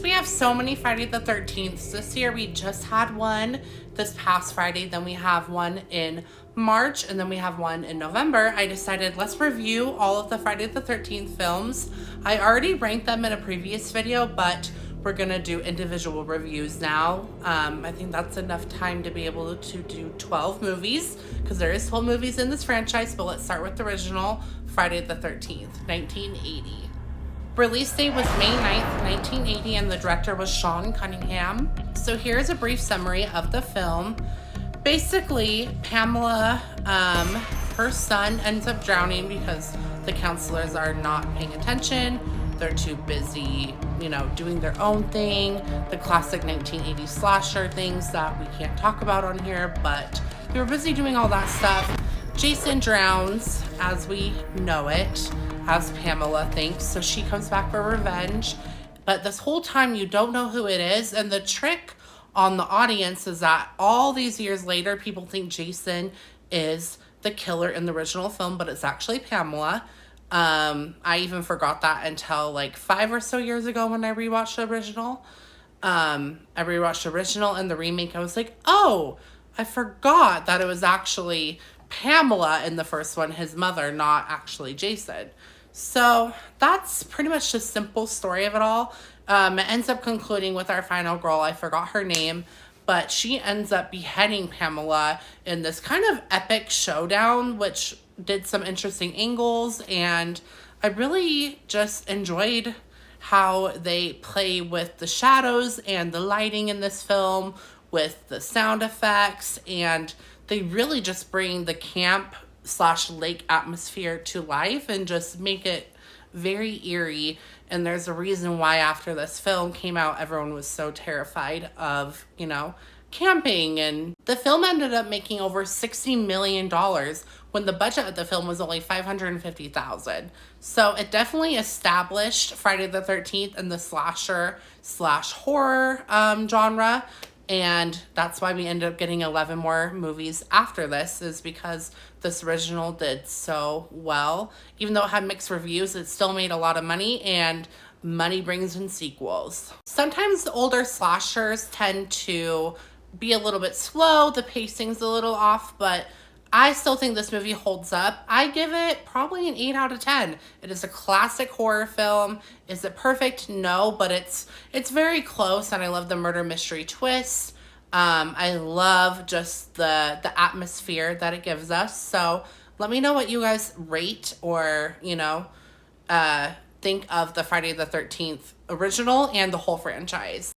We have so many Friday the 13th. This year we just had one this past Friday, then we have one in March, and then we have one in November. I decided let's review all of the Friday the 13th films. I already ranked them in a previous video, but we're gonna do individual reviews now. I think that's enough time to be able to do 12 movies, because there is 12 movies in this franchise, but let's start with the original Friday the 13th, 1980. Release date was May 9th, 1980, and the director was Sean Cunningham. So here's a brief summary of the film. Basically, Pamela, her son ends up drowning because the counselors are not paying attention. They're too busy, doing their own thing. The classic 1980s slasher things that we can't talk about on here, but they were busy doing all that stuff. Jason drowns, as we know it, as Pamela thinks, so she comes back for revenge. But this whole time you don't know who it is, and the trick on the audience is that all these years later, people think Jason is the killer in the original film, but it's actually Pamela. I even forgot that until like 5 or so years ago when I rewatched the original. I rewatched the original and the remake. I was like, oh, I forgot that it was actually Pamela in the first one, his mother, not actually Jason. So that's pretty much the simple story of it all. It ends up concluding with our final girl. I forgot her name, but she ends up beheading Pamela in this kind of epic showdown, which did some interesting angles, and I really just enjoyed how they play with the shadows and the lighting in this film, with the sound effects, and they really just bring the camp/lake atmosphere to life and just make it very eerie. And there's a reason why after this film came out, everyone was so terrified of, camping. And the film ended up making over $60 million when the budget of the film was only $550,000. So it definitely established Friday the 13th in the slasher/horror genre. And that's why we ended up getting 11 more movies after this, is because this original did so well. Even though it had mixed reviews, it still made a lot of money, and money brings in sequels. Sometimes the older slashers tend to be a little bit slow, the pacing's a little off, but I still think this movie holds up. I give it probably an 8 out of 10. It is a classic horror film. Is it perfect? No, but it's very close, and I love the murder mystery twist. I love just the atmosphere that it gives us. So let me know what you guys rate or, think of the Friday the 13th original and the whole franchise.